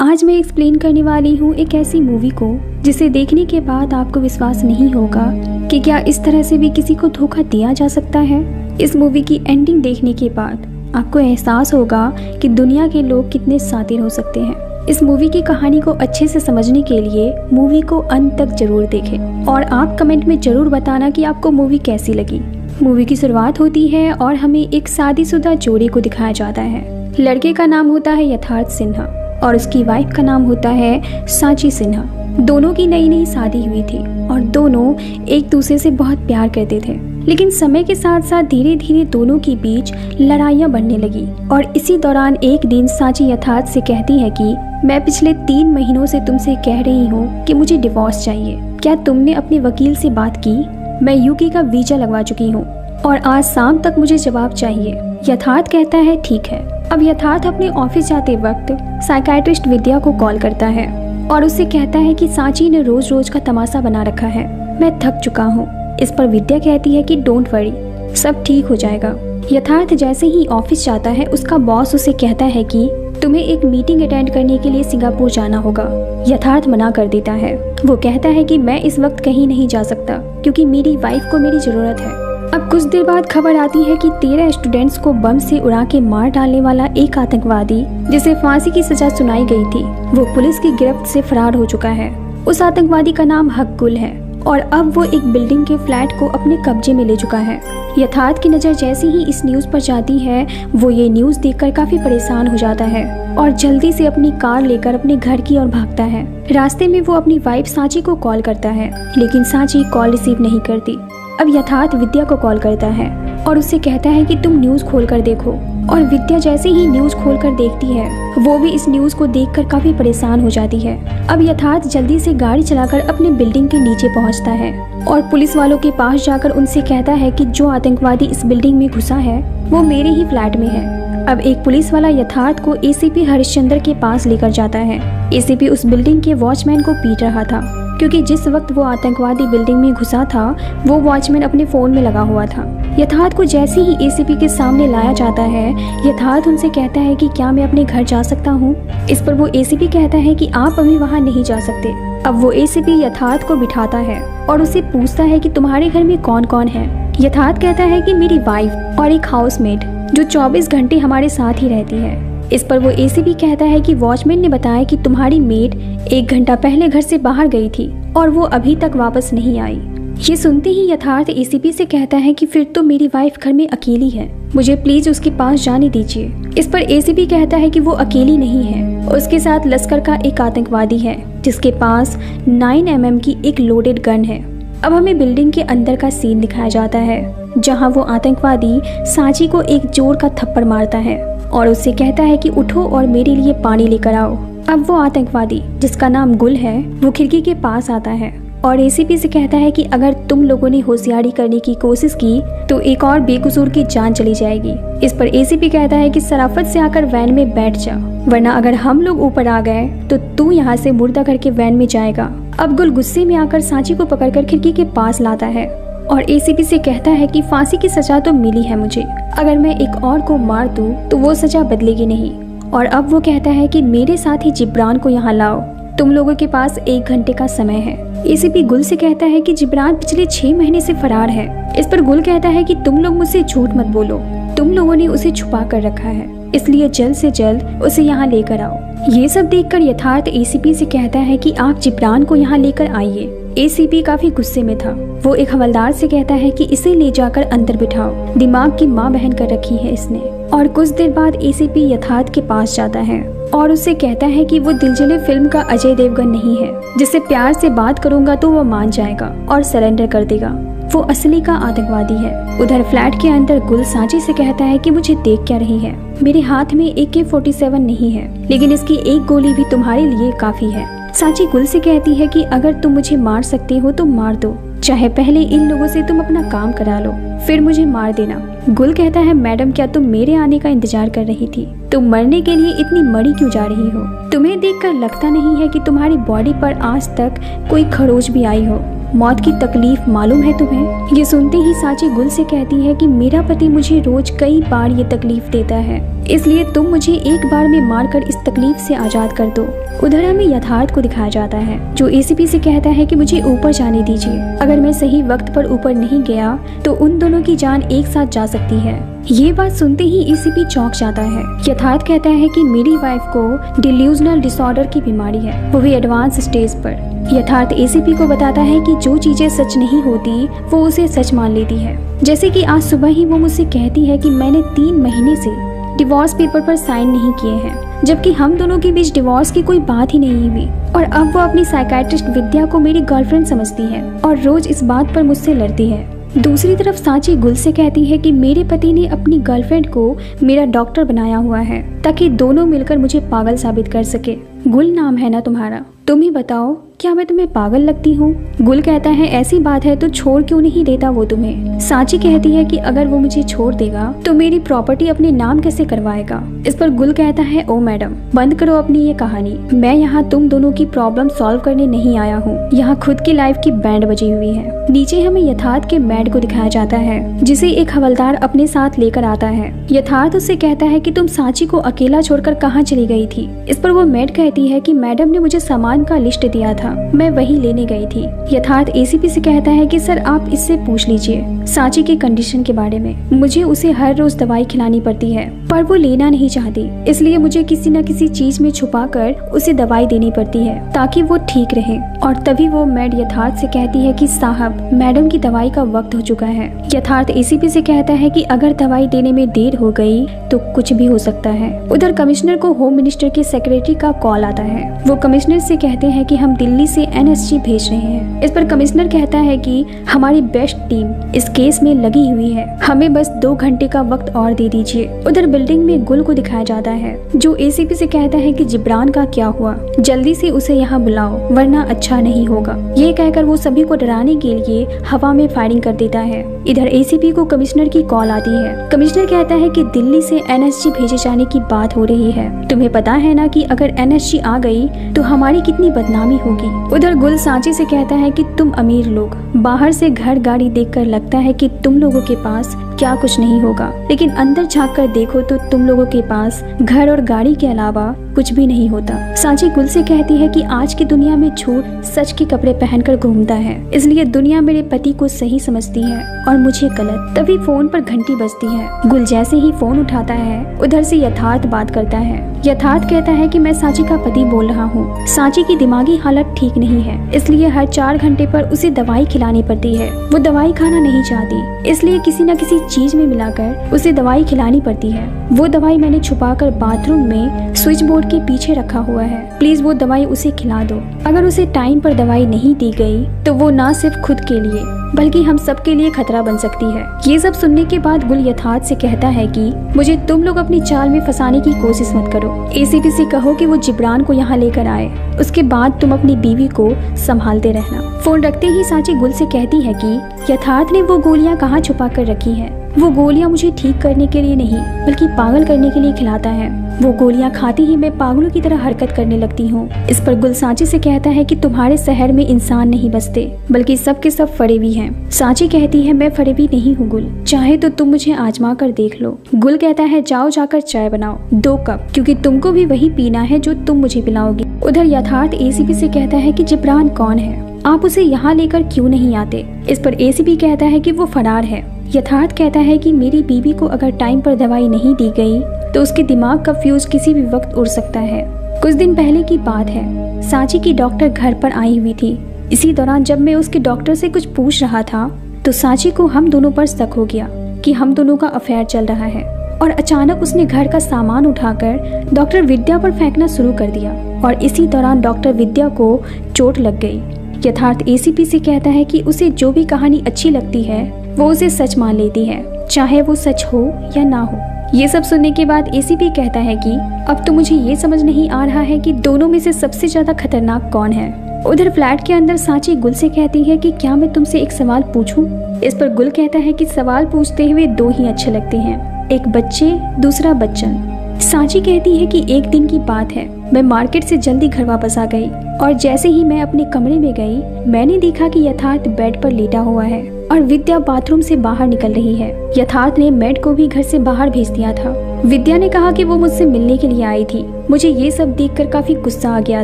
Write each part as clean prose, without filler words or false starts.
आज मैं एक्सप्लेन करने वाली हूँ एक ऐसी मूवी को जिसे देखने के बाद आपको विश्वास नहीं होगा कि क्या इस तरह से भी किसी को धोखा दिया जा सकता है। इस मूवी की एंडिंग देखने के बाद आपको एहसास होगा कि दुनिया के लोग कितने शातिर हो सकते हैं। इस मूवी की कहानी को अच्छे से समझने के लिए मूवी को अंत तक जरूर देखें और आप कमेंट में जरूर बताना कि आपको मूवी कैसी लगी। मूवी की शुरुआत होती है और हमें एक शादीशुदा जोड़ी को दिखाया जाता है। लड़के का नाम होता है यथार्थ सिन्हा और उसकी वाइफ का नाम होता है सांची सिन्हा। दोनों की नई नई शादी हुई थी और दोनों एक दूसरे से बहुत प्यार करते थे, लेकिन समय के साथ साथ धीरे धीरे दोनों के बीच लड़ाइयाँ बढ़ने लगी। और इसी दौरान एक दिन सांची यथार्थ से कहती है कि मैं पिछले 3 महीनों से तुमसे कह रही हूँ कि मुझे डिवोर्स चाहिए। क्या तुमने अपने वकील से बात की? मैं यूके का वीजा लगवा चुकी हूँ और आज शाम तक मुझे जवाब चाहिए। यथार्थ कहता है ठीक है। अब यथार्थ अपने ऑफिस जाते वक्त साइकियाट्रिस्ट विद्या को कॉल करता है और उससे कहता है कि सांची ने रोज रोज का तमाशा बना रखा है, मैं थक चुका हूँ। इस पर विद्या कहती है कि डोंट वरी, सब ठीक हो जाएगा। यथार्थ जैसे ही ऑफिस जाता है उसका बॉस उसे कहता है कि तुम्हें एक मीटिंग अटेंड करने के लिए सिंगापुर जाना होगा। यथार्थ मना कर देता है। वो कहता है कि मैं इस वक्त कहीं नहीं जा सकता क्योंकि मेरी वाइफ को मेरी जरूरत है। अब कुछ देर बाद खबर आती है कि 13 स्टूडेंट्स को बम से उड़ा के मार डालने वाला एक आतंकवादी जिसे फांसी की सजा सुनाई गई थी वो पुलिस की गिरफ्त से फरार हो चुका है। उस आतंकवादी का नाम हक गुल है और अब वो एक बिल्डिंग के फ्लैट को अपने कब्जे में ले चुका है। यथार्थ की नज़र जैसे ही इस न्यूज़ पर जाती है वो ये न्यूज़ देखकर काफी परेशान हो जाता है और जल्दी से अपनी कार लेकर अपने घर की ओर भागता है। रास्ते में वो अपनी वाइफ सांची को कॉल करता है लेकिन सांची कॉल रिसीव नहीं करती। अब यथार्थ विद्या को कॉल करता है और उससे कहता है कि तुम न्यूज़ खोलकर देखो। और विद्या जैसे ही न्यूज़ खोलकर देखती है वो भी इस न्यूज़ को देखकर काफी परेशान हो जाती है। अब यथार्थ जल्दी से गाड़ी चलाकर अपने बिल्डिंग के नीचे पहुंचता है और पुलिस वालों के पास जाकर उनसे कहता है कि जो आतंकवादी इस बिल्डिंग में घुसा है वो मेरे ही फ्लैट में है। अब एक पुलिस वाला यथार्थ को एसीपी हरिश्चंद्र के पास लेकर जाता है। एसीपी उस बिल्डिंग के वॉचमैन को पीट रहा था क्योंकि जिस वक्त वो आतंकवादी बिल्डिंग में घुसा था वो वॉचमैन अपने फोन में लगा हुआ था। यथार्थ को जैसे ही एसीपी के सामने लाया जाता है यथार्थ उनसे कहता है कि क्या मैं अपने घर जा सकता हूँ। इस पर वो एसीपी कहता है कि आप अभी वहाँ नहीं जा सकते। अब वो एसीपी यथार्थ को बिठाता है और उससे पूछता है कि तुम्हारे घर में कौन कौन है। यथार्थ कहता है कि मेरी वाइफ और एक हाउसमेट जो 24 घंटे हमारे साथ ही रहती है। इस पर वो एसीपी कहता है कि वॉचमैन ने बताया कि तुम्हारी मेड 1 घंटा पहले घर से बाहर गई थी और वो अभी तक वापस नहीं आई। ये सुनते ही यथार्थ एसीपी से कहता है कि फिर तो मेरी वाइफ घर में अकेली है, मुझे प्लीज उसके पास जाने दीजिए। इस पर एसीपी कहता है कि वो अकेली नहीं है, उसके साथ लश्कर का एक आतंकवादी है जिसके पास 9 mm की एक लोडेड गन है। अब हमें बिल्डिंग के अंदर का सीन दिखाया जाता है जहाँ वो आतंकवादी सांची को एक जोर का थप्पड़ मारता है और उससे कहता है कि उठो और मेरे लिए पानी लेकर आओ। अब वो आतंकवादी जिसका नाम गुल है वो खिड़की के पास आता है और एसीपी से कहता है कि अगर तुम लोगों ने होशियारी करने की कोशिश की तो एक और बेकसूर की जान चली जाएगी। इस पर एसीपी कहता है कि शराफत से आकर वैन में बैठ जा, वरना अगर हम लोग ऊपर आ गए तो तू यहाँ से मुर्दा करके वैन में जाएगा। अब गुल गुस्से में आकर सांची को पकड़कर खिड़की के पास लाता है और एसीपी से कहता है कि फांसी की सजा तो मिली है मुझे, अगर मैं एक और को मार दूं तो वो सजा बदलेगी नहीं। और अब वो कहता है कि मेरे साथ ही जिब्रान को यहाँ लाओ, तुम लोगों के पास 1 घंटे का समय है। एसीपी गुल से कहता है कि जिब्रान पिछले 6 महीने से फरार है। इस पर गुल कहता है कि तुम लोग मुझसे झूठ मत बोलो, तुम लोगों ने उसे छुपा कर रखा है, इसलिए जल्द से जल्द उसे यहाँ लेकर आओ। ये सब देखकर यथार्थ एसीपी से कहता है कि आप जिब्रान को यहाँ लेकर आइए। एसीपी काफी गुस्से में था। वो एक हवलदार से कहता है कि इसे ले जाकर अंदर बिठाओ, दिमाग की माँ बहन कर रखी है इसने। और कुछ देर बाद एसीपी यथार्थ के पास जाता है और उससे कहता है कि वो दिलजले फिल्म का अजय देवगन नहीं है जिससे प्यार से बात करूंगा तो वो मान जाएगा और सरेंडर कर देगा। वो असली का आतंकवादी है। उधर फ्लैट के अंदर गुल सांची से कहता है कि मुझे देख क्या रही है, मेरे हाथ में AK-47 नहीं है लेकिन इसकी एक गोली भी तुम्हारे लिए काफी है। सांची गुल से कहती है कि अगर तुम मुझे मार सकते हो तो मार दो, चाहे पहले इन लोगों से तुम अपना काम करा लो फिर मुझे मार देना। गुल कहता है मैडम क्या तुम मेरे आने का इंतजार कर रही थी? तुम मरने के लिए इतनी मरी क्यों जा रही हो? तुम्हें देखकर लगता नहीं है कि तुम्हारी बॉडी पर आज तक कोई खरोच भी आई हो। मौत की तकलीफ मालूम है तुम्हें? ये सुनते ही सांची गुल से कहती है कि मेरा पति मुझे रोज कई बार ये तकलीफ देता है, इसलिए तुम मुझे एक बार में मारकर इस तकलीफ से आजाद कर दो। उधर हमें यथार्थ को दिखाया जाता है, जो एसीपी से कहता है कि मुझे ऊपर जाने दीजिए, अगर मैं सही वक्त पर ऊपर नहीं गया तो उन दोनों की जान एक साथ जा सकती है। ये बात सुनते ही एसीपी चौंक जाता है। यथार्थ कहता है कि मेरी वाइफ को डिल्यूजनल डिसऑर्डर की बीमारी है, वो भी एडवांस स्टेज पर। यथार्थ एसीपी को बताता है कि जो चीजें सच नहीं होती वो उसे सच मान लेती है। जैसे कि आज सुबह ही वो मुझसे कहती है कि मैंने 3 महीने से डिवोर्स पेपर पर साइन नहीं किए हैं, जबकि हम दोनों के बीच डिवोर्स की कोई बात ही नहीं हुई। और अब वो अपनी साइकाइट्रिस्ट विद्या को मेरी गर्लफ्रेंड समझती है और रोज इस बात पर मुझसे लड़ती है। दूसरी तरफ सांची गुल से कहती है कि मेरे पति ने अपनी गर्लफ्रेंड को मेरा डॉक्टर बनाया हुआ है ताकि दोनों मिलकर मुझे पागल साबित कर सके। गुल नाम है ना तुम्हारा, तुम ही बताओ क्या मैं तुम्हें पागल लगती हूँ? गुल कहता है ऐसी बात है तो छोड़ क्यों नहीं देता वो तुम्हें? सांची कहती है कि अगर वो मुझे छोड़ देगा तो मेरी प्रॉपर्टी अपने नाम कैसे करवाएगा? इस पर गुल कहता है ओ मैडम, बंद करो अपनी ये कहानी, मैं यहाँ तुम दोनों की प्रॉब्लम सॉल्व करने नहीं आया हूँ, यहाँ खुद की लाइफ की बैंड बजी हुई है। नीचे हमें यथार्थ के मैड को दिखाया जाता है, जिसे एक हवलदार अपने साथ लेकर आता है। यथार्थ उससे कहता है कि तुम सांची को अकेला छोड़कर कहाँ चली गई थी? इस पर वो मैड कहती है कि मैडम ने मुझे सामान का लिस्ट दिया था, मैं वही लेने गई थी। यथार्थ एसीपी से कहता है कि सर आप इससे पूछ लीजिए सांची के कंडीशन के बारे में, मुझे उसे हर रोज दवाई खिलानी पड़ती है पर वो लेना नहीं चाहती, इसलिए मुझे किसी न किसी चीज में छुपाकर उसे दवाई देनी पड़ती है ताकि वो ठीक रहे। और तभी वो मैड यथार्थ से कहती है कि साहब मैडम की दवाई का वक्त हो चुका है। यथार्थ एसीपी से कहता है कि अगर दवाई देने में देर हो गई तो कुछ भी हो सकता है। उधर कमिश्नर को होम मिनिस्टर के सेक्रेटरी का कॉल आता है, वो कमिश्नर से कहते हैं कि हम दिल्ली से एनएसजी भेज रहे हैं। इस पर कमिश्नर कहता है कि हमारी बेस्ट टीम इस केस में लगी हुई है, हमें बस 2 घंटे का वक्त और दे दीजिए। उधर बिल्डिंग में गुल को दिखाया जाता है, जो एसीपी से कहता है कि जिब्रान का क्या हुआ, जल्दी से उसे यहाँ बुलाओ वरना अच्छा नहीं होगा। ये कहकर वो सभी को डराने के लिए हवा में फायरिंग कर देता है। इधर एसीपी को कमिश्नर की कॉल आती है। कमिश्नर कहता है कि दिल्ली से एनएसजी भेजे जाने की बात हो रही है, तुम्हें पता है ना कि अगर एनएसजी आ गई तो हमारी कितनी बदनामी होगी। उधर गुल सांची से कहता है कि तुम अमीर लोग बाहर से घर गाड़ी देखकर लगता है कि तुम लोगों के पास क्या कुछ नहीं होगा, लेकिन अंदर झांक कर देखो तो तुम लोगों के पास घर और गाड़ी के अलावा कुछ भी नहीं होता। सांची गुल से कहती है कि आज की दुनिया में झूठ सच के कपड़े पहनकर घूमता है, इसलिए दुनिया मेरे पति को सही समझती है और मुझे गलत। तभी फोन पर घंटी बजती है। गुल जैसे ही फोन उठाता है उधर से यथार्थ बात करता है। यथार्थ कहता है कि मैं सांची का पति बोल रहा हूँ, सांची की दिमागी हालत ठीक नहीं है, इसलिए हर 4 घंटे पर उसे दवाई खिलानी पड़ती है। वो दवाई खाना नहीं चाहती, इसलिए किसी न किसी चीज में मिलाकर उसे दवाई खिलानी पड़ती है। वो दवाई मैंने छुपाकर बाथरूम में स्विच बोर्ड के पीछे रखा हुआ है, प्लीज वो दवाई उसे खिला दो। अगर उसे टाइम पर दवाई नहीं दी गई तो वो ना सिर्फ खुद के लिए बल्कि हम सबके लिए खतरा बन सकती है। ये सब सुनने के बाद गुल यथार्थ से कहता है कि मुझे तुम लोग अपनी चाल में फंसाने की कोशिश मत करो, एसीपी से कहो कि वो जिब्रान को यहाँ लेकर आए, उसके बाद तुम अपनी बीवी को संभालते रहना। फोन रखते ही सांची गुल से कहती है कि यथार्थ ने वो गोलियां कहाँ छुपा कर रखी है, वो गोलियां मुझे ठीक करने के लिए नहीं बल्कि पागल करने के लिए खिलाता है, वो गोलियां खाते ही मैं पागलों की तरह हरकत करने लगती हूँ। इस पर गुल सांची से कहता है कि तुम्हारे शहर में इंसान नहीं बसते बल्कि सब के सब फरेबी हैं। सांची कहती है मैं फरेबी नहीं हूँ गुल, चाहे तो तुम मुझे आजमा कर देख लो। गुल कहता है जाओ जाकर चाय बनाओ 2 कप, क्योंकि तुमको भी वही पीना है जो तुम मुझे पिलाओगी। उधर यथार्थ एसीपी से कहता है कि जिब्रान कौन है, आप उसे यहाँ लेकर क्यों नहीं आते। इस पर एसीपी कहता है कि वो फरार है। यथार्थ कहता है कि मेरी बीवी को अगर टाइम पर दवाई नहीं दी गई तो उसके दिमाग का फ्यूज किसी भी वक्त उड़ सकता है। कुछ दिन पहले की बात है, सांची की डॉक्टर घर पर आई हुई थी। इसी दौरान जब मैं उसके डॉक्टर से कुछ पूछ रहा था तो सांची को हम दोनों पर शक हो गया कि हम दोनों का अफेयर चल रहा है, और अचानक उसने घर का सामान उठाकर डॉक्टर विद्या पर फेंकना शुरू कर दिया और इसी दौरान डॉक्टर विद्या को चोट लग गई। यथार्थ एसीपी से कहता है कि उसे जो भी कहानी अच्छी लगती है वो उसे सच मान लेती है, चाहे वो सच हो या ना हो। ये सब सुनने के बाद एसीपी कहता है कि अब तो मुझे ये समझ नहीं आ रहा है कि दोनों में से सबसे ज्यादा खतरनाक कौन है। उधर फ्लैट के अंदर सांची गुल से कहती है कि क्या मैं तुमसे एक सवाल पूछूं। इस पर गुल कहता है कि सवाल पूछते हुए 2 ही अच्छे लगते हैं, एक बच्चे दूसरा बच्चन। सांची कहती है कि एक दिन की बात है, मैं मार्केट से जल्दी घर वापस आ गई और जैसे ही मैं अपने कमरे में गई, मैंने देखा कि यथार्थ बेड पर लेटा हुआ है और विद्या बाथरूम से बाहर निकल रही है। यथार्थ ने मेड को भी घर से बाहर भेज दिया था। विद्या ने कहा कि वो मुझसे मिलने के लिए आई थी। मुझे ये सब देखकर काफी गुस्सा आ गया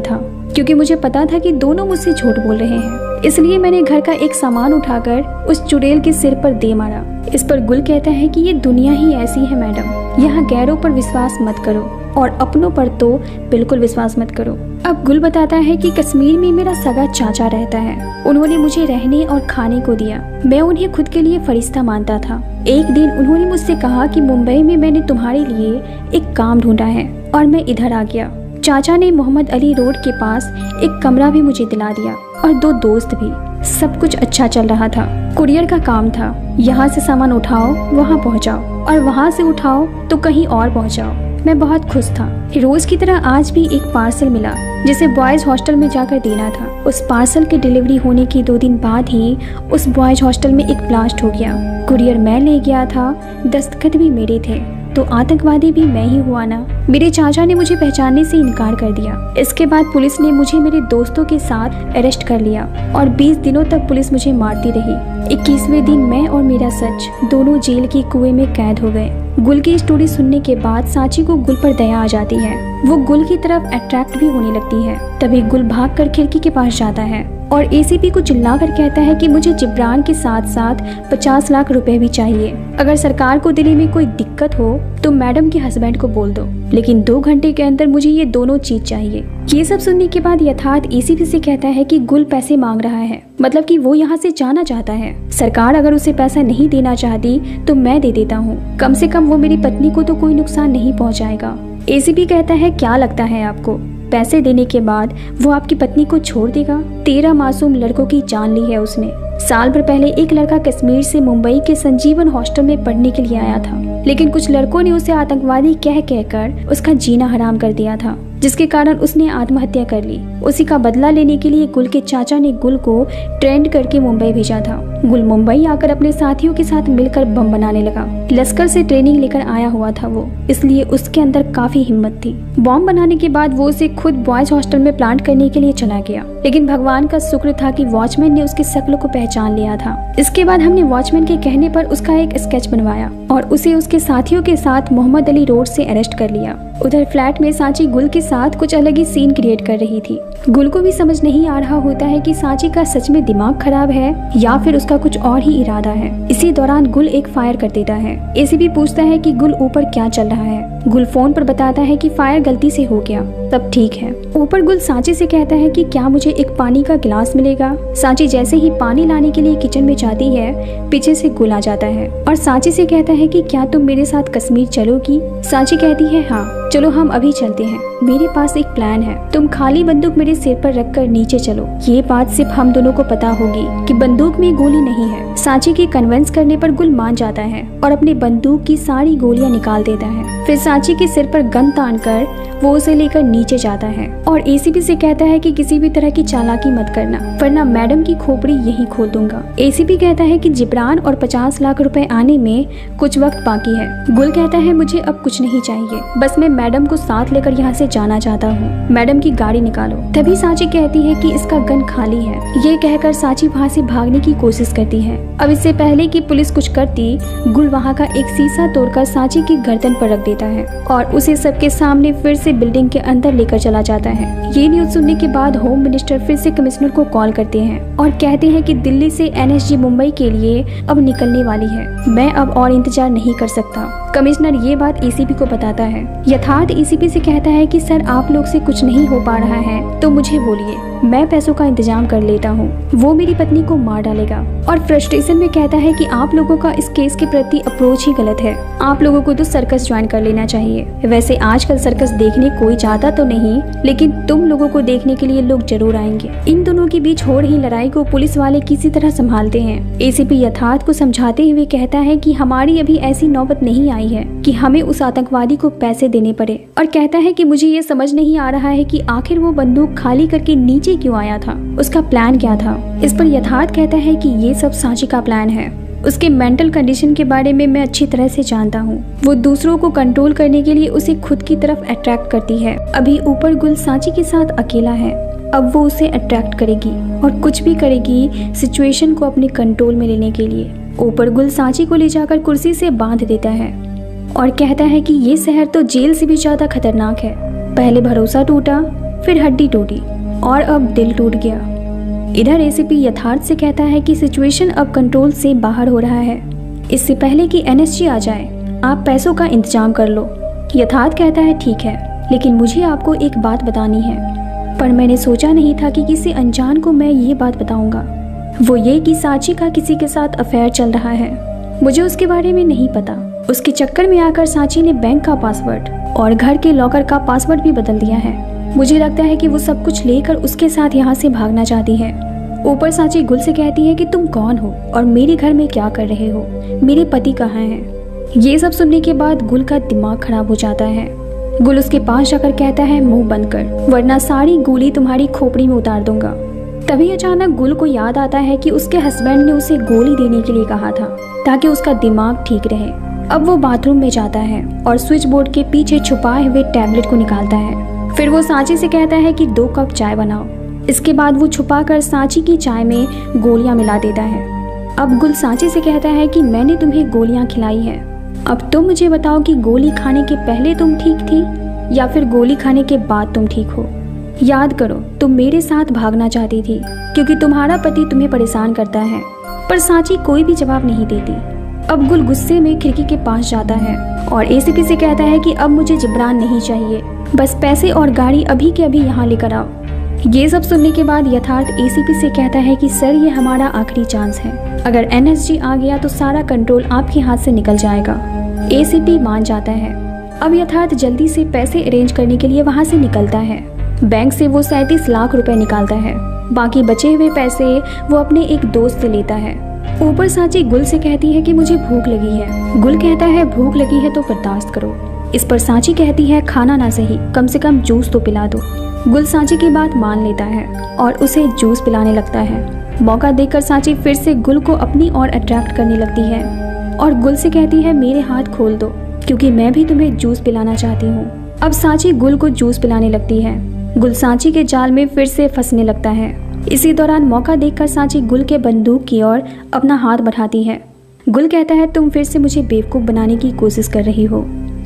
था, क्योंकि मुझे पता था कि दोनों मुझसे झूठ बोल रहे हैं। इसलिए मैंने घर का एक सामान उठाकर उस चुड़ैल के सिर पर दे मारा। इस पर गुल कहता है कि ये दुनिया ही ऐसी है मैडम, यहाँ गैरों पर विश्वास मत करो और अपनों पर तो बिल्कुल विश्वास मत करो। अब गुल बताता है कि कश्मीर में मेरा सगा चाचा रहता है। उन्होंने मुझे रहने और खाने को दिया। मैं उन्हें खुद के लिए फरिश्ता मानता था। एक दिन उन्होंने मुझसे कहा कि मुंबई में मैंने तुम्हारे लिए एक काम ढूंढा है और मैं इधर आ गया। चाचा ने मोहम्मद अली रोड के पास एक कमरा भी मुझे दिला दिया और 2 दोस्त भी। सब कुछ अच्छा चल रहा था। कुरियर का काम था, यहाँ से सामान उठाओ वहाँ पहुँचाओ और वहाँ से उठाओ तो कहीं और पहुँचाओ। मैं बहुत खुश था। रोज की तरह आज भी एक पार्सल मिला जिसे बॉयज हॉस्टल में जाकर देना था। उस पार्सल की डिलीवरी होने के 2 दिन बाद ही उस बॉयज हॉस्टल में एक ब्लास्ट हो गया। कुरियर मैं ले गया था, दस्तखत भी मेरे थे, तो आतंकवादी भी मैं ही हुआ ना। मेरे चाचा ने मुझे पहचानने से इनकार कर दिया। इसके बाद पुलिस ने मुझे मेरे दोस्तों के साथ अरेस्ट कर लिया और 20 दिनों तक पुलिस मुझे मारती रही। 21वें दिन मैं और मेरा सच दोनों जेल के कुएं में कैद हो गए। गुल की स्टोरी सुनने के बाद सांची को गुल पर दया आ जाती है। वो गुल की तरफ अट्रैक्ट भी होने लगती है। तभी गुल भागकर खिड़की के पास जाता है और एसीपी को चिल्लाकर कहता है कि मुझे जिब्रान के साथ साथ 50 लाख रुपए भी चाहिए। अगर सरकार को देने में कोई दिक्कत हो तो मैडम के हस्बैंड को बोल दो, लेकिन 2 घंटे के अंदर मुझे ये दोनों चीज चाहिए। ये सब सुनने के बाद यथार्थ एसीपी से कहता है कि गुल पैसे मांग रहा है, मतलब कि वो यहाँ से जाना चाहता है। सरकार अगर उसे पैसा नहीं देना चाहती तो मैं दे देता हूँ, कम से कम वो मेरी पत्नी को तो कोई नुकसान नहीं पहुँचाएगा। एसीपी कहता है क्या लगता है आपको, पैसे देने के बाद वो आपकी पत्नी को छोड़ देगा? 13 मासूम लड़कों की जान ली है उसने। साल भर पहले एक लड़का कश्मीर से मुंबई के संजीवन हॉस्टल में पढ़ने के लिए आया था, लेकिन कुछ लड़कों ने उसे आतंकवादी कह कहकर उसका जीना हराम कर दिया था, जिसके कारण उसने आत्महत्या कर ली। उसी का बदला लेने के लिए गुल के चाचा ने गुल को ट्रेंड करके मुंबई भेजा था। गुल मुंबई आकर अपने साथियों के साथ मिलकर बम बनाने लगा। लश्कर से ट्रेनिंग लेकर आया हुआ था वो, इसलिए उसके अंदर काफी हिम्मत थी। बॉम्ब बनाने के बाद वो उसे खुद बॉयज हॉस्टल में प्लांट करने के लिए चला गया, लेकिन भगवान का शुक्र था कि वॉचमैन ने उसकी शक्ल को पहचान लिया था। इसके बाद हमने वॉचमैन के कहने पर उसका एक स्केच बनवाया और उसे उसके साथियों के साथ मोहम्मद अली रोड से अरेस्ट कर लिया। उधर फ्लैट में सांची गुल के साथ कुछ अलग ही सीन क्रिएट कर रही थी। गुल को भी समझ नहीं आ रहा होता है कि सांची का सच में दिमाग खराब है या फिर उसका कुछ और ही इरादा है। इसी दौरान गुल एक फायर कर देता है। एसीपी पूछता है कि गुल ऊपर क्या चल रहा है। गुल फोन पर बताता है कि फायर गलती से हो गया, सब ठीक है। ऊपर गुल सांची से कहता है कि क्या मुझे एक पानी का गिलास मिलेगा। सांची जैसे ही पानी लाने के लिए किचन में जाती है, पीछे से गुल आ जाता है और सांची से कहता है कि क्या तुम मेरे साथ कश्मीर चलोगी। सांची कहती है हाँ चलो हम अभी चलते हैं, मेरे पास एक प्लान है। तुम खाली बंदूक मेरे सिर पर रखकर नीचे चलो। ये बात सिर्फ हम दोनों को पता होगी कि बंदूक में गोली नहीं है। सांची के कन्विंस करने पर गुल मान जाता है और अपनी बंदूक की सारी गोलियां निकाल देता है। फिर सांची के सिर पर गन तानकर वो उसे लेकर नीचे जाता है और एसीपी से कहता है कि किसी भी तरह की चालाकी मत करना, वरना मैडम की खोपड़ी यहीं खोल दूंगा। एसीपी कहता है कि जिब्रान और 50 लाख रुपए आने में कुछ वक्त बाकी है। गुल कहता है मुझे अब कुछ नहीं चाहिए, बस मैं मैडम को साथ लेकर यहाँ से जाना चाहता हूँ। मैडम की गाड़ी निकालो। तभी सांची कहती है कि इसका गन खाली है। ये कहकर सांची वहाँ से भागने की कोशिश करती है। अब इससे पहले कि पुलिस कुछ करती, गुल वहाँ का एक शीशा तोड़कर सांची की गर्दन पर रख देता है और उसे सबके सामने फिर से बिल्डिंग के अंदर लेकर चला जाता है। ये न्यूज सुनने के बाद होम मिनिस्टर फिर से कमिश्नर को कॉल करते हैं और कहते हैं कि दिल्ली से एनएसजी मुंबई के लिए अब निकलने वाली है। मैं अब और इंतजार नहीं कर सकता। कमिश्नर ये बात एसीपी को बताता है। यथार्थ एसीपी से कहता है कि सर आप लोग से कुछ नहीं हो पा रहा है तो मुझे बोलिए, मैं पैसों का इंतजाम कर लेता हूँ। वो मेरी पत्नी को मार डालेगा। और फ्रस्ट्रेशन में कहता है कि आप लोगों का इस केस के प्रति अप्रोच ही गलत है। आप लोगों को तो सर्कस ज्वाइन कर लेना चाहिए। वैसे आजकल सर्कस देखने कोई जाता तो नहीं, लेकिन तुम लोगों को देखने के लिए लोग जरूर आएंगे। इन दोनों के बीच हो रही लड़ाई को पुलिस वाले किसी तरह संभालते हैं। एसीपी यथार्थ को समझाते हुए कहता है कि हमारी अभी ऐसी नौबत नहीं आई है कि हमें उस आतंकवादी को पैसे देने पड़े, और कहता है कि मुझे ये समझ नहीं आ रहा है कि आखिर वो बंदूक खाली करके नीचे क्यों आया था, उसका प्लान क्या था। इस पर यथार्थ कहता है कि ये सब सांची का प्लान है। उसके मेंटल कंडीशन के बारे में मैं अच्छी तरह से जानता हूँ। वो दूसरों को कंट्रोल करने के लिए उसे खुद की तरफ अट्रैक्ट करती है। अभी ऊपर गुल सांची के साथ अकेला है, अब वो उसे अट्रैक्ट करेगी और कुछ भी करेगी सिचुएशन को अपने कंट्रोल में लेने के लिए। ऊपर गुल सांची को ले जाकर कुर्सी से बांध देता है और कहता है कि ये शहर तो जेल से भी ज्यादा खतरनाक है। पहले भरोसा टूटा, फिर हड्डी टूटी और अब दिल टूट गया। इधर एसीपी यथार्थ से कहता है कि सिचुएशन अब कंट्रोल से बाहर हो रहा है। इससे पहले कि एनएसजी आ जाए, आप पैसों का इंतजाम कर लो। यथार्थ कहता है ठीक है, लेकिन मुझे आपको एक बात बतानी है, पर मैंने सोचा नहीं था कि किसी अनजान को मैं ये बात बताऊंगा। वो ये कि सांची का किसी के साथ अफेयर चल रहा है। मुझे उसके बारे में नहीं पता। उसके चक्कर में आकर सांची ने बैंक का पासवर्ड और घर के लॉकर का पासवर्ड भी बदल दिया है। मुझे लगता है कि वो सब कुछ लेकर उसके साथ यहाँ से भागना चाहती है। ऊपर सांची गुल से कहती है कि तुम कौन हो और मेरे घर में क्या कर रहे हो, मेरे पति कहाँ हैं। ये सब सुनने के बाद गुल का दिमाग खराब हो जाता है। गुल उसके पास जाकर कहता है मुंह बंद कर, वरना सारी गोली तुम्हारी खोपड़ी में उतार दूंगा। तभी अचानक गुल को याद आता है कि उसके हस्बैंड ने उसे गोली देने के लिए कहा था ताकि उसका दिमाग ठीक रहे। अब वो बाथरूम में जाता है और स्विच बोर्ड के पीछे छुपाए हुए टैबलेट को निकालता है। फिर वो सांची से कहता है कि 2 कप चाय बनाओ। इसके बाद वो छुपाकर सांची की चाय में गोलियां मिला देता है। अब गुल सांची से कहता है कि मैंने तुम्हें गोलियां खिलाई है, अब तुम मुझे बताओ कि गोली खाने के पहले तुम ठीक थी या फिर गोली खाने के बाद तुम ठीक हो। याद करो, तुम मेरे साथ भागना चाहती थी क्योंकि तुम्हारा पति तुम्हें परेशान करता है। पर सांची कोई भी जवाब नहीं देती। अब गुल गुस्से में खिड़की के पास जाता है और एसीपी से कहता है कि अब मुझे जिब्रान नहीं चाहिए, बस पैसे और गाड़ी अभी के अभी यहाँ लेकर आओ। ये सब सुनने के बाद यथार्थ एसीपी से कहता है कि सर, ये हमारा आखिरी चांस है। अगर एनएसजी आ गया तो सारा कंट्रोल आपके हाथ से निकल जाएगा। एसीपी मान जाता है। अब यथार्थ जल्दी से पैसे अरेंज करने के लिए वहाँ से निकलता है। बैंक से वो 37 लाख रुपए निकालता है। बाकी बचे हुए पैसे वो अपने एक दोस्त से लेता है। ऊपर सांची गुल से कहती है कि मुझे भूख लगी है। गुल कहता है भूख लगी है तो बर्दाश्त करो। इस पर सांची कहती है खाना ना सही, कम से कम जूस तो पिला दो। गुल सांची की बात मान लेता है और उसे जूस पिलाने लगता है। मौका देखकर सांची फिर से गुल को अपनी ओर अट्रैक्ट करने लगती है और गुल से कहती है मेरे हाथ खोल दो क्योंकि मैं भी तुम्हें जूस पिलाना चाहती हूँ। अब सांची गुल को जूस पिलाने लगती है। गुल सांची के जाल में फिर से फंसने लगता है। इसी दौरान मौका देखकर सांची गुल के बंदूक की ओर अपना हाथ बढ़ाती है। गुल कहता है तुम फिर से मुझे बेवकूफ बनाने की कोशिश कर रही हो।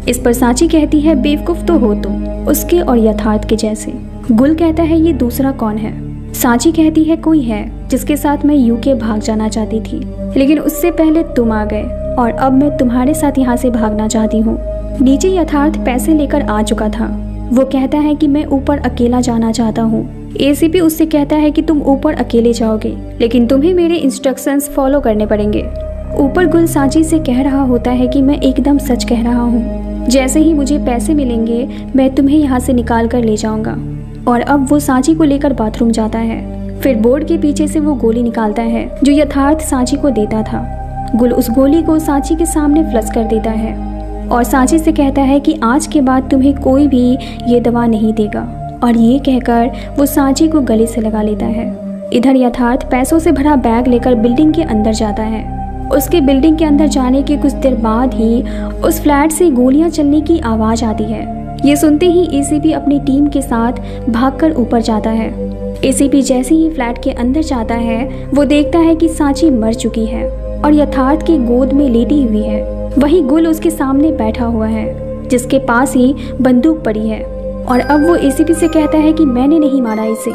इस पर सांची कहती है बेवकूफ तो हो तुम, उसके और यथार्थ के जैसे। गुल कहता है ये दूसरा कौन है। सांची कहती है कोई है जिसके साथ मैं यूके भाग जाना चाहती थी, लेकिन उससे पहले तुम आ गए और अब मैं तुम्हारे साथ यहाँ से भागना चाहती हूँ। नीचे यथार्थ पैसे लेकर आ चुका था। वो कहता है कि मैं ऊपर अकेला जाना चाहता हूँ। एसीपी उससे कहता है कि तुम ऊपर अकेले जाओगे, लेकिन तुम्हें मेरे इंस्ट्रक्शंस फॉलो करने पड़ेंगे। ऊपर गुल सांची से कह रहा होता है कि मैं एकदम सच कह रहा हूँ, जैसे ही मुझे पैसे मिलेंगे मैं तुम्हें यहाँ से निकाल कर ले जाऊंगा। और अब वो सांची को लेकर बाथरूम जाता है। फिर बोर्ड के पीछे से वो गोली निकालता है जो यथार्थ सांची को देता था। गुल उस गोली को सांची के सामने फ्लश कर देता है और सांची से कहता है कि आज के बाद तुम्हें कोई भी ये दवा नहीं देगा, और ये कहकर वो सांची को गले से लगा लेता है। इधर यथार्थ पैसों से भरा बैग लेकर बिल्डिंग के अंदर जाता है। उसके बिल्डिंग के अंदर जाने के कुछ देर बाद ही उस फ्लैट से गोलियां चलने की आवाज आती है। ये सुनते ही एसीपी अपनी टीम के साथ भागकर ऊपर जाता है। एसीपी जैसे ही फ्लैट के अंदर जाता है वो देखता है कि सांची मर चुकी है और यथार्थ की गोद में लेटी हुई है। वही गुल उसके सामने बैठा हुआ है जिसके पास ही बंदूक पड़ी है। और अब वो एसीपी से कहता है कि मैंने नहीं मारा इसे,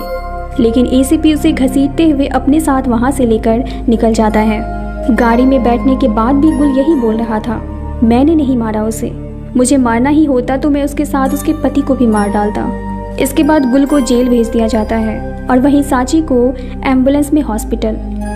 लेकिन एसीपी उसे घसीटते हुए अपने साथ वहां से लेकर निकल जाता है। गाड़ी में बैठने के बाद भी गुल यही बोल रहा था, मैंने नहीं मारा उसे, मुझे मारना ही होता तो मैं उसके साथ उसके पति को भी मार डालता। इसके बाद गुल को जेल भेज दिया जाता है और वहीं सांची को एम्बुलेंस में हॉस्पिटल।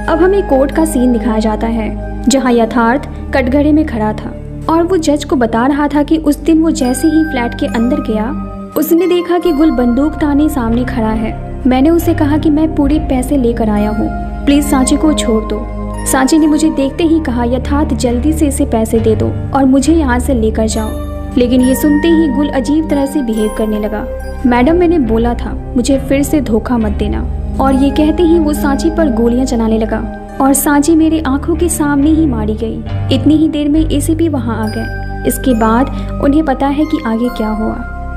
अब हमें कोर्ट का सीन दिखाया जाता है जहां यथार्थ कटघरे में खड़ा था और वो जज को बता रहा था कि उस दिन वो जैसे ही फ्लैट के अंदर गया उसने देखा कि गुल बंदूक ताने सामने खड़ा है। मैंने उसे कहा कि मैं पूरे पैसे लेकर आया हूँ, प्लीज सांची को छोड़ दो। सांची ने मुझे देखते ही कहा यथार्थ जल्दी से इसे पैसे दे दो और मुझे यहाँ से लेकर जाओ। लेकिन ये सुनते ही गुल अजीब तरह से बिहेव करने लगा। मैडम मैंने बोला था मुझे फिर से धोखा मत देना। और ये कहते ही वो सांची पर गोलियां चलाने लगा और सांची मेरे आंखों के सामने ही मारी गई। इतनी ही देर में एसीपी वहां आ गए। इसके बाद उन्हें पता है कि आगे क्या हुआ।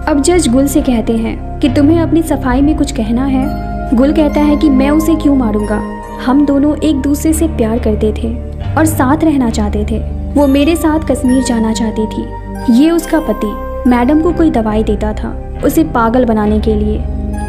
अब जज गुल से कहते हैं कि तुम्हें अपनी सफाई में कुछ कहना है। गुल कहता है कि मैं उसे क्यों मारूंगा, हम दोनों एक दूसरे से प्यार करते थे और साथ रहना चाहते थे। वो मेरे साथ कश्मीर जाना चाहती थी। ये उसका पति मैडम को कोई दवाई देता था उसे पागल बनाने के लिए।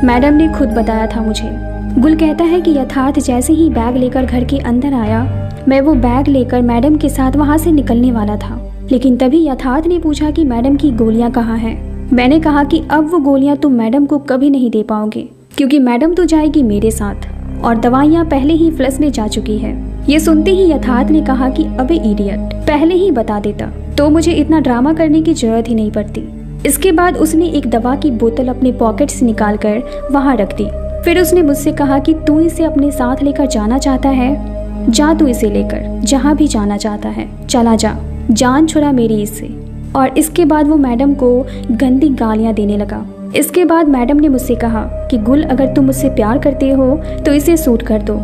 मैडम ने खुद बताया था मुझे। गुल कहता है कि यथार्थ जैसे ही बैग लेकर घर के अंदर आया, मैं वो बैग लेकर मैडम के साथ वहाँ से निकलने वाला था, लेकिन तभी यथार्थ ने पूछा कि मैडम की गोलियां कहाँ हैं। मैंने कहा कि अब वो गोलियां तुम मैडम को कभी नहीं दे पाओगे, क्योंकि मैडम तो जाएगी मेरे साथ और दवाइयाँ पहले ही फ्लस में जा चुकी है। ये सुनते ही यथार्थ ने कहा कि अबे इडियट, पहले ही बता देता तो मुझे इतना ड्रामा करने की जरूरत ही नहीं पड़ती। इसके बाद उसने एक दवा की बोतल अपने पॉकेट से निकालकर वहां रख दी। फिर उसने मुझसे कहा कि तू इसे अपने साथ लेकर जाना चाहता है, जा तू इसे लेकर जहां भी जाना चाहता है, चला जा, जान छुड़ा मेरी इससे। और इसके बाद वो मैडम को गंदी गालियां देने लगा। इसके बाद मैडम ने मुझसे कहा कि गुल, अगर तुम मुझसे प्यार करते हो तो इसे सूट कर दो।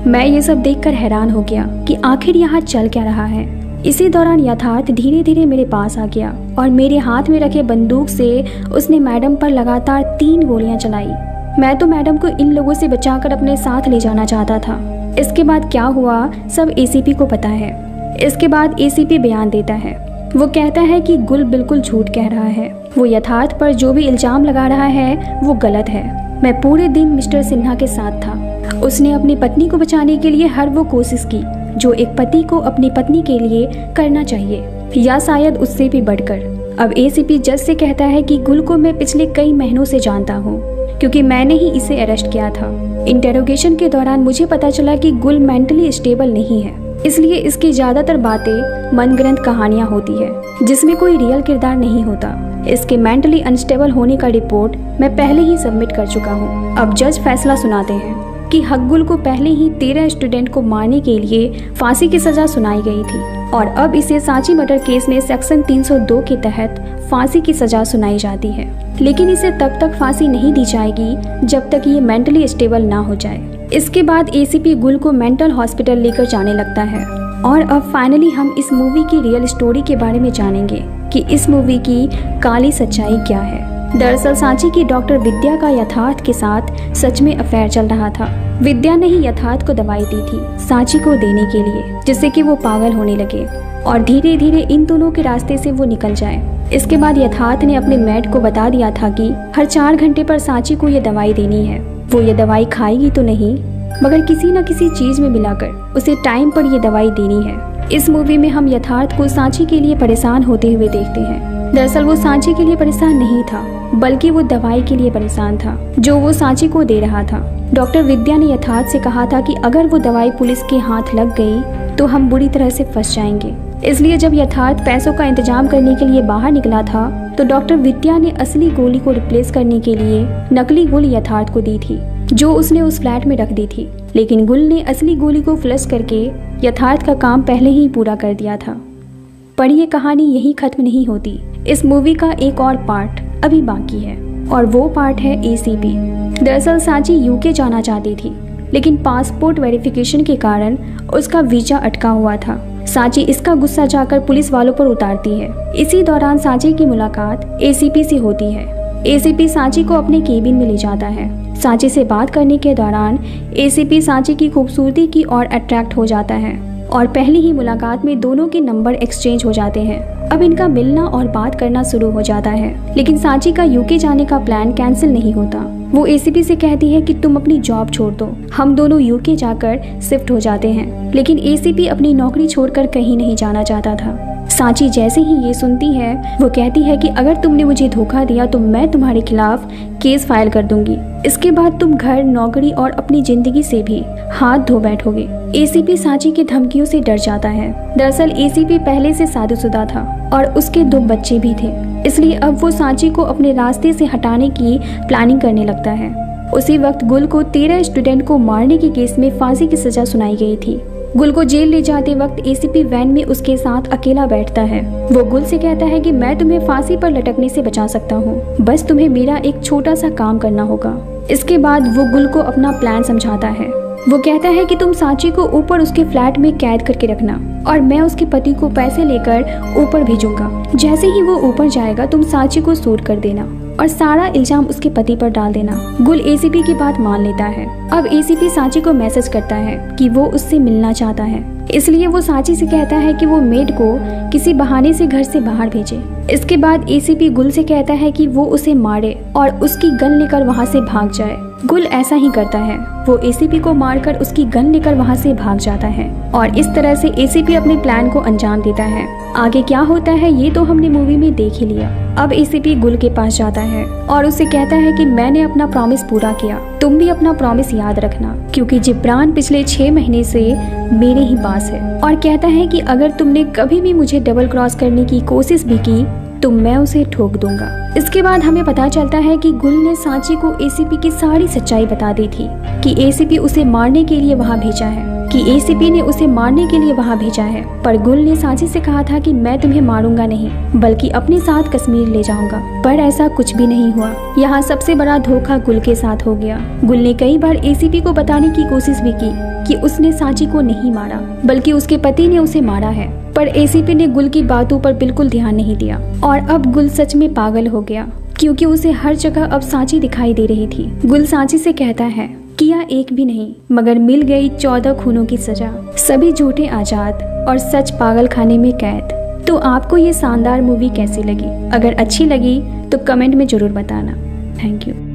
मैं ये सब देखकर हैरान हो गया कि आखिर यहाँ चल क्या रहा है। इसी दौरान यथार्थ धीरे धीरे मेरे पास आ गया और मेरे हाथ में रखे बंदूक से उसने मैडम पर लगातार 3 गोलियां चलाई। मैं तो मैडम को इन लोगों से बचाकर अपने साथ ले जाना चाहता था। इसके बाद क्या हुआ सब एसीपी को पता है। इसके बाद एसीपी बयान देता है। वो कहता है कि गुल बिल्कुल झूठ कह रहा है। वो यथार्थ पर जो भी इल्जाम लगा रहा है वो गलत है। मैं पूरे दिन मिस्टर सिन्हा के साथ था। उसने अपनी पत्नी को बचाने के लिए हर वो कोशिश की जो एक पति को अपनी पत्नी के लिए करना चाहिए, या शायद उससे भी बढ़कर। अब एसीपी जज से कहता है कि गुल को मैं पिछले कई महीनों से जानता हूँ, क्योंकि मैंने ही इसे अरेस्ट किया था। इंटेरोगेशन के दौरान मुझे पता चला कि गुल मेंटली स्टेबल नहीं है, इसलिए इसकी ज्यादातर बातें मनगढ़ंत कहानियां होती है जिसमें कोई रियल किरदार नहीं होता। इसके मेंटली अनस्टेबल होने का रिपोर्ट मैं पहले ही सबमिट कर चुका हूँ। अब जज फैसला सुनाते हैं कि हकगुल को पहले ही 13 स्टूडेंट को मारने के लिए फांसी की सजा सुनाई गई थी और अब इसे सांची मर्डर केस में सेक्शन 302 के तहत फांसी की सजा सुनाई जाती है। लेकिन इसे तब तक फांसी नहीं दी जाएगी जब तक ये मेंटली स्टेबल ना हो जाए। इसके बाद एसीपी गुल को मेंटल हॉस्पिटल लेकर जाने लगता है। और अब फाइनली हम इस मूवी की रियल स्टोरी के बारे में जानेंगे कि इस मूवी की काली सच्चाई क्या है। दरअसल सांची की डॉक्टर विद्या का यथार्थ के साथ सच में अफेयर चल रहा था। विद्या ने ही यथार्थ को दवाई दी थी सांची को देने के लिए, जिससे कि वो पागल होने लगे और धीरे धीरे इन दोनों के रास्ते से वो निकल जाए। इसके बाद यथार्थ ने अपने मेड को बता दिया था कि हर 4 घंटे पर सांची को ये दवाई देनी है। वो ये दवाई खाएगी तो नहीं, मगर किसी न किसी चीज में मिलाकर उसे टाइम पर ये दवाई देनी है। इस मूवी में हम यथार्थ को सांची के लिए परेशान होते हुए देखते हैं। दरअसल वो सांची के लिए परेशान नहीं था, बल्कि वो दवाई के लिए परेशान था जो वो सांची को दे रहा था। डॉक्टर विद्या ने यथार्थ से कहा था कि अगर वो दवाई पुलिस के हाथ लग गई तो हम बुरी तरह से फंस जाएंगे। इसलिए जब यथार्थ पैसों का इंतजाम करने के लिए बाहर निकला था तो डॉक्टर विद्या ने असली गोली को रिप्लेस करने के लिए नकली गोली यथार्थ को दी थी जो उसने उस फ्लैट में रख दी थी। लेकिन गुल ने असली गोली को फ्लश करके यथार्थ का काम पहले ही पूरा कर दिया था। पर यह कहानी यही खत्म नहीं होती। इस मूवी का एक और पार्ट अभी बाकी है और वो पार्ट है एसीपी। दरअसल सांची यूके जाना चाहती थी, लेकिन पासपोर्ट वेरिफिकेशन के कारण उसका वीजा अटका हुआ था। सांची इसका गुस्सा जाकर पुलिस वालों पर उतारती है। इसी दौरान सांची की मुलाकात एसीपी से होती है। एसीपी सांची को अपने केबिन में ले जाता है। सांची से बात करने के दौरान एसीपी सांची की खूबसूरती की ओर अट्रैक्ट हो जाता है और पहली ही मुलाकात में दोनों के नंबर एक्सचेंज हो जाते हैं। अब इनका मिलना और बात करना शुरू हो जाता है। लेकिन सांची का यूके जाने का प्लान कैंसिल नहीं होता। वो एसीपी से कहती है कि तुम अपनी जॉब छोड़ दो, हम दोनों यूके जाकर शिफ्ट हो जाते हैं। लेकिन एसीपी अपनी नौकरी छोड़कर कहीं नहीं जाना चाहता था। सांची जैसे ही ये सुनती है वो कहती है कि अगर तुमने मुझे धोखा दिया तो मैं तुम्हारे खिलाफ केस फाइल कर दूंगी। इसके बाद तुम घर, नौकरी और अपनी जिंदगी से भी हाथ धो बैठोगे। एसीपी सांची की धमकियों से डर जाता है। दरअसल एसीपी पहले से शादीशुदा था और उसके 2 बच्चे भी थे, इसलिए अब वो सांची को अपने रास्ते से हटाने की प्लानिंग करने लगता है। उसी वक्त गुल को 13 स्टूडेंट को मारने के केस में फांसी की सजा सुनाई गई थी। गुल को जेल ले जाते वक्त एसीपी वैन में उसके साथ अकेला बैठता है। वो गुल से कहता है कि मैं तुम्हें फांसी पर लटकने से बचा सकता हूँ, बस तुम्हें मेरा एक छोटा सा काम करना होगा। इसके बाद वो गुल को अपना प्लान समझाता है। वो कहता है कि तुम सांची को ऊपर उसके फ्लैट में कैद करके रखना और मैं उसके पति को पैसे लेकर ऊपर भेजूंगा। जैसे ही वो ऊपर जाएगा तुम सांची को शूट कर देना और सारा इल्जाम उसके पति पर डाल देना। गुल एसीपी की बात मान लेता है। अब एसीपी सांची को मैसेज करता है कि वो उससे मिलना चाहता है, इसलिए वो सांची से कहता है कि वो मेड को किसी बहाने से घर से बाहर भेजे। इसके बाद एसीपी गुल से कहता है कि वो उसे मारे और उसकी गन लेकर वहाँ से भाग जाए। गुल ऐसा ही करता है। वो एसीपी को मारकर उसकी गन लेकर वहाँ से भाग जाता है और इस तरह से एसीपी अपने प्लान को अंजाम देता है। आगे क्या होता है ये तो हमने मूवी में देख ही लिया। अब एसीपी गुल के पास जाता है और उसे कहता है कि मैंने अपना प्रॉमिस पूरा किया, तुम भी अपना प्रॉमिस याद रखना, क्योंकि जिब्रान पिछले 6 महीने से मेरे ही पास है और कहता है कि अगर तुमने कभी भी मुझे डबल क्रॉस करने की कोशिश भी की तो मैं उसे ठोक दूंगा। इसके बाद हमें पता चलता है कि गुल ने सांची को एसीपी की सारी सच्चाई बता दी थी कि एसीपी उसे मारने के लिए वहाँ भेजा है, पर गुल ने सांची से कहा था कि मैं तुम्हें मारूंगा नहीं बल्कि अपने साथ कश्मीर ले जाऊंगा, पर ऐसा कुछ भी नहीं हुआ। यहाँ सबसे बड़ा धोखा गुल के साथ हो गया। गुल ने कई बार एसीपी को बताने की कोशिश भी की कि उसने सांची को नहीं मारा बल्कि उसके पति ने उसे मारा है, पर एसीपी ने गुल की बातों पर बिल्कुल ध्यान नहीं दिया और अब गुल सच में पागल हो गया क्योंकि उसे हर जगह अब सांची दिखाई दे रही थी। गुल सांची से कहता है किया एक भी नहीं मगर मिल गई 14 खूनों की सजा, सभी झूठे आजाद और सच पागल खाने में कैद। तो आपको ये शानदार मूवी कैसी लगी? अगर अच्छी लगी तो कमेंट में जरूर बताना। Thank you.